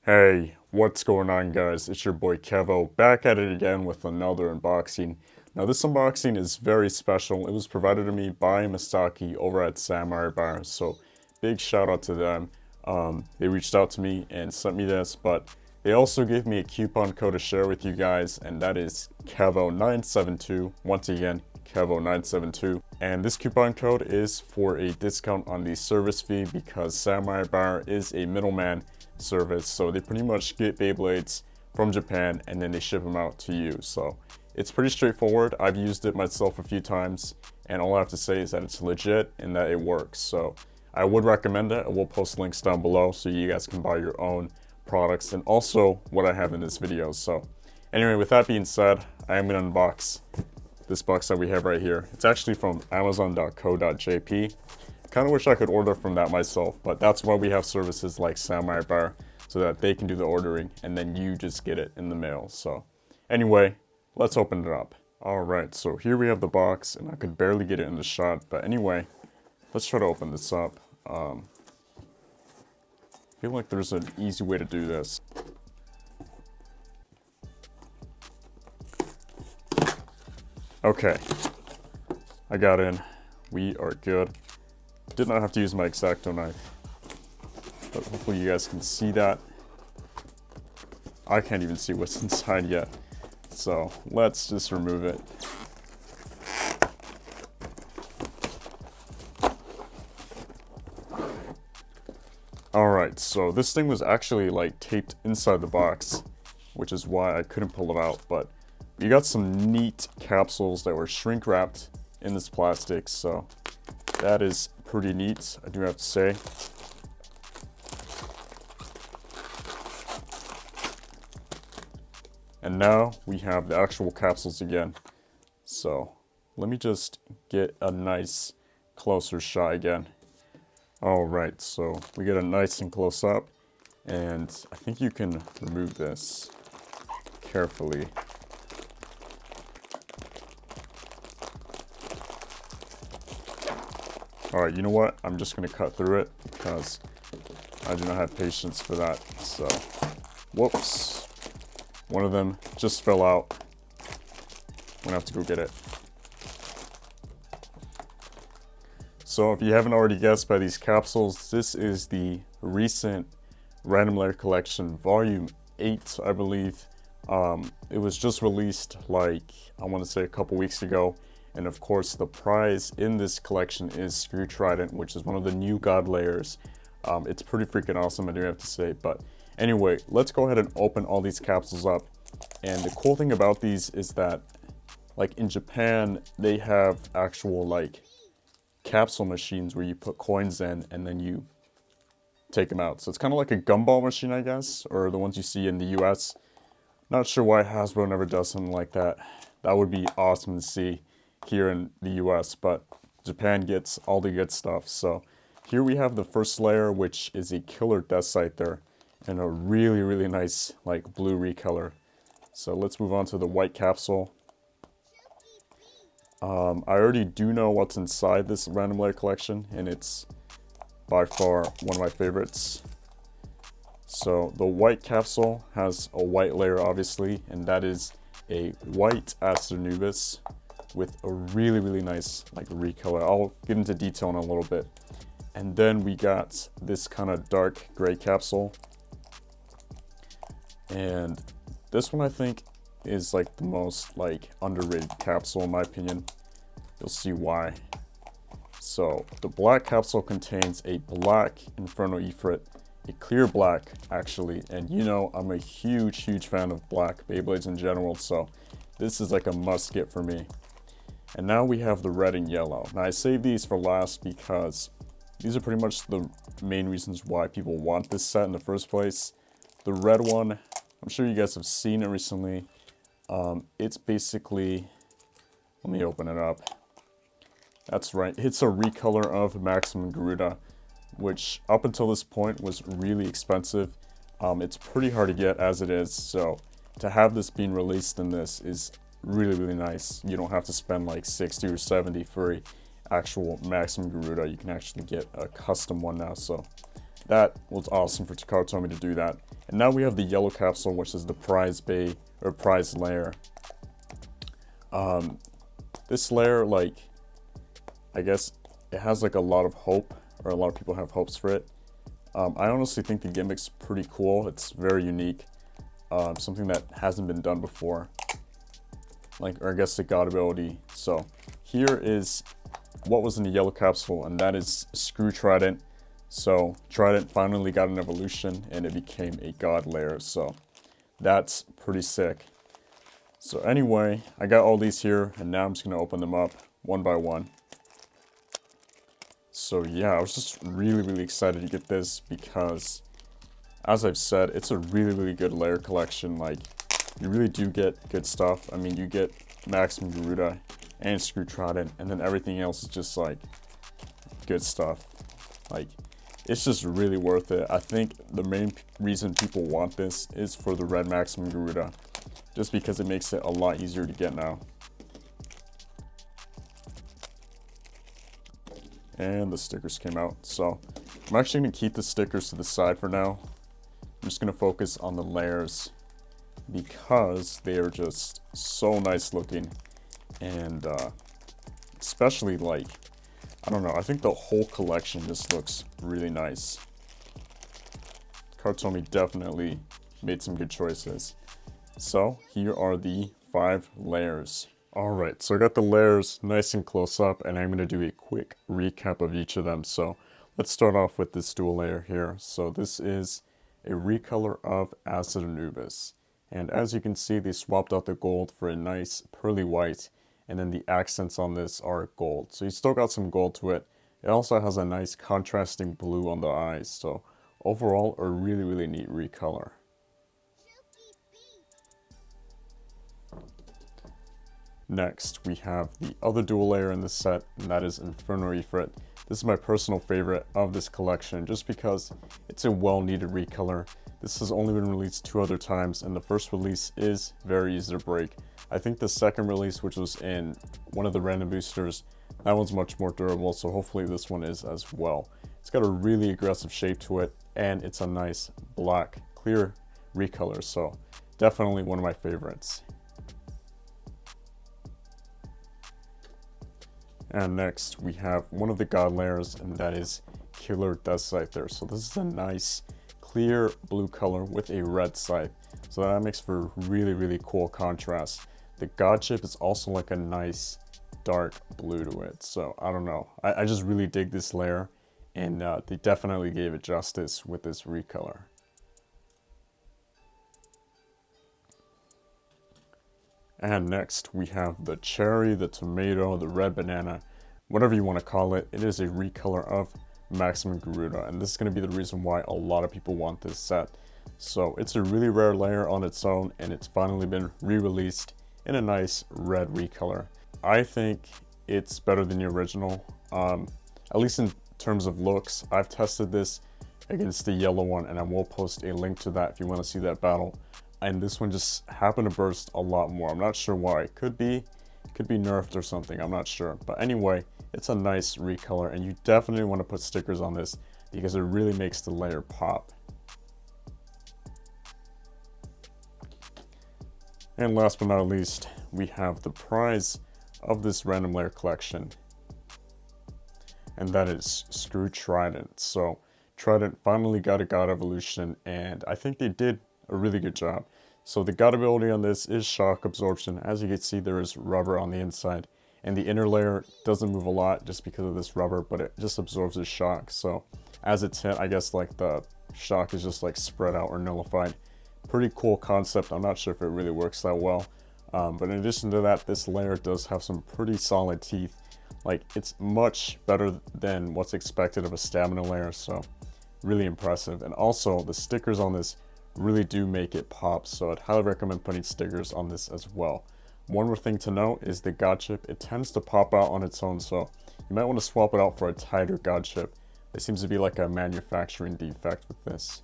Hey, what's going on, guys? It's your boy Kevo back at it again with another unboxing. Now, this unboxing is very special. It was provided to me by Masaki over at Samurai Bar, so big shout out to them. They reached out to me and sent me this, but they also gave me a coupon code to share with you guys, and that is Kevo972. Once again, Kevo972. And this coupon code is for a discount on the service fee because Samurai Bar is a middleman service, so they pretty much get Beyblades from Japan and then they ship them out to you. So it's pretty straightforward. I've used it myself a few times, and all I have to say is that it's legit and that it works. So I would recommend it. I will post links down below so you guys can buy your own products and also what I have in this video. So anyway, with that being said, I am going to unbox this box that we have right here. It's actually from amazon.co.jp. Kind of wish I could order from that myself, but that's why we have services like Samurai Bar, so that they can do the ordering and then you just get it in the mail. So anyway, let's open it up. All right, so here we have the box, and I could barely get it in the shot, but anyway, let's try to open this up. I feel like there's an easy way to do this. Okay, I got in. We are good. Did not have to use my X-Acto knife, but hopefully you guys can see that. I can't even see what's inside yet, so let's just remove it. Alright, so this thing was actually like taped inside the box, which is why I couldn't pull it out, but you got some neat capsules that were shrink wrapped in this plastic, so that is pretty neat, I do have to say. And now we have the actual capsules again. So let me just get a nice closer shot again. All right, so we get a nice and close up, and I think you can remove this carefully. All right, you know what? I'm just gonna cut through it because I do not have patience for that. So, whoops. One of them just fell out. I'm gonna have to go get it. So if you haven't already guessed by these capsules, this is the recent Random Layer Collection Volume 8, I believe. It was just released like, I want to say a couple weeks ago. And of course, the prize in this collection is Screw Trident, which is one of the new God layers. It's pretty freaking awesome, I do have to say. But anyway, let's go ahead and open all these capsules up. And the cool thing about these is that, like in Japan, they have actual like capsule machines where you put coins in and then you take them out. So it's kind of like a gumball machine, I guess, or the ones you see in the US. Not sure why Hasbro never does something like that. That would be awesome to see here in the US, but Japan gets all the good stuff. So here we have the first layer, which is a killer Death Scyther and a really, really nice like blue recolor. So let's move on to the white capsule. I already do know what's inside this Random Layer Collection, and it's by far one of my favorites. So the white capsule has a white layer, obviously, and that is a white Aster Nubis with a really, really nice like recolor. I'll get into detail in a little bit. And then we got this kind of dark gray capsule. And this one I think is like the most like underrated capsule in my opinion. You'll see why. So the black capsule contains a black Inferno Ifrit, a clear black actually, and you know I'm a huge fan of black Beyblades in general, so this is like a must get for me. And now we have the red and yellow. Now I saved these for last because these are pretty much the main reasons why people want this set in the first place. The red one, I'm sure you guys have seen it recently. It's basically, let me open it up. That's right, it's a recolor of Maximum Garuda, which up until this point was really expensive. It's pretty hard to get as it is, so to have this being released in this is really nice. You don't have to spend like 60 or 70 for a actual Maximum Garuda. You can actually get a custom one now, so that was awesome for Takatomi to do that. And now we have the yellow capsule, which is the prize bay or prize layer. This layer, like, I guess it has like a lot of hope, or a lot of people have hopes for it. I honestly think the gimmick's pretty cool. It's very unique. Something that hasn't been done before. Like, or I guess the god ability. So here is what was in the yellow capsule, and that is Screw Trident. So Trident finally got an evolution and it became a god layer. So that's pretty sick. So anyway, I got all these here, and now I'm just gonna open them up one by one. So yeah, I was just really excited to get this because, as I've said, it's a really good layer collection. Like, you really do get good stuff. I mean, you get Maximum Garuda and Screw Trident, and then everything else is just like good stuff. Like, it's just really worth it. I think the main reason people want this is for the red Maximum Garuda, just because it makes it a lot easier to get now. And the stickers came out. So I'm actually going to keep the stickers to the side for now. I'm just going to focus on the layers because they are just so nice looking. And especially, like, I don't know, I think the whole collection just looks really nice. Takatomi definitely made some good choices. So here are the 5 layers. Alright, so I got the layers nice and close up, and I'm going to do a quick recap of each of them. So let's start off with this dual layer here. So this is a recolor of Acid Anubis. And as you can see, they swapped out the gold for a nice pearly white, and then the accents on this are gold. So you still got some gold to it. It also has a nice contrasting blue on the eyes. So overall, a really neat recolor. Next, we have the other dual layer in this set, and that is Inferno Ifrit. This is my personal favorite of this collection, just because it's a well-needed recolor. This has only been released 2 other times, and the first release is very easy to break. I think the second release, which was in one of the random boosters, that one's much more durable, so hopefully this one is as well. It's got a really aggressive shape to it, and it's a nice black, clear recolor, so definitely one of my favorites. And next, we have one of the god layers, and that is Killer Death Scyther. So this is a nice, clear blue color with a red scythe. So that makes for really cool contrast. The god chip is also like a nice, dark blue to it. So I don't know. I just really dig this layer, and they definitely gave it justice with this recolor. And next, we have the cherry, the tomato, the red banana, whatever you want to call it. It is a recolor of Maximum Garuda, and this is going to be the reason why a lot of people want this set. So it's a really rare layer on its own, and it's finally been re-released in a nice red recolor. I think it's better than the original, at least in terms of looks. I've tested this against the yellow one, and I will post a link to that if you want to see that battle. And this one just happened to burst a lot more. I'm not sure why. It could be nerfed or something. I'm not sure. But anyway, it's a nice recolor, and you definitely want to put stickers on this because it really makes the layer pop. And last but not least, we have the prize of this random layer collection, and that is Screw Trident. So Trident finally got a god evolution, and I think they did a really good job. So the god ability on this is shock absorption. As you can see, there is rubber on the inside, and the inner layer doesn't move a lot just because of this rubber, but it just absorbs the shock. So as it's hit, I guess like the shock is just like spread out or nullified. Pretty cool concept. I'm not sure if it really works that well, but in addition to that, this layer does have some pretty solid teeth. Like, it's much better than what's expected of a stamina layer, so really impressive. And also the stickers on this really do make it pop, so I'd highly recommend putting stickers on this as well. One more thing to note is the god chip. It tends to pop out on its own, so you might want to swap it out for a tighter god chip. There seems to be like a manufacturing defect with this.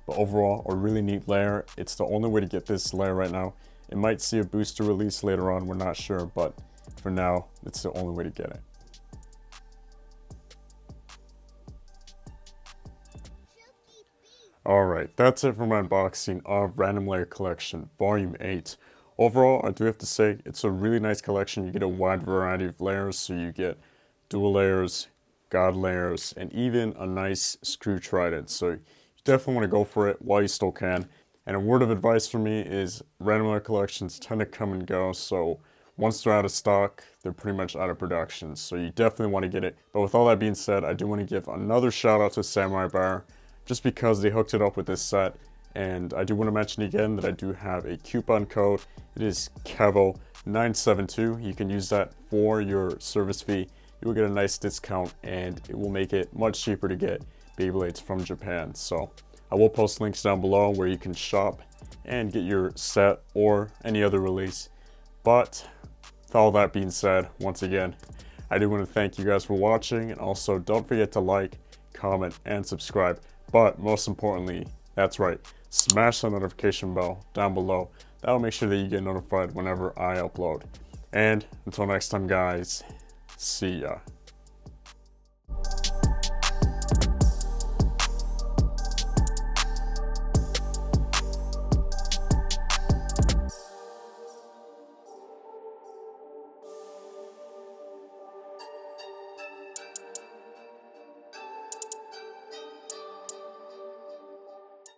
But overall, a really neat layer. It's the only way to get this layer right now. It might see a booster release later on, we're not sure, but for now, it's the only way to get it. Alright, that's it for my unboxing of Random Layer Collection Volume 8. Overall, I do have to say, it's a really nice collection. You get a wide variety of layers, so you get dual layers, god layers, and even a nice screw trident. So you definitely want to go for it while you still can. And a word of advice for me is Random Layer collections tend to come and go, so once they're out of stock, they're pretty much out of production. So you definitely want to get it. But with all that being said, I do want to give another shout out to Samurai Bar, just because they hooked it up with this set. And I do want to mention again that I do have a coupon code. It is KEVO972. You can use that for your service fee. You will get a nice discount, and it will make it much cheaper to get Beyblades from Japan. So I will post links down below where you can shop and get your set or any other release. But with all that being said, once again, I do want to thank you guys for watching, and also don't forget to like, comment, and subscribe. But most importantly, that's right, smash the notification bell down below. That'll make sure that you get notified whenever I upload. And until next time, guys, see ya.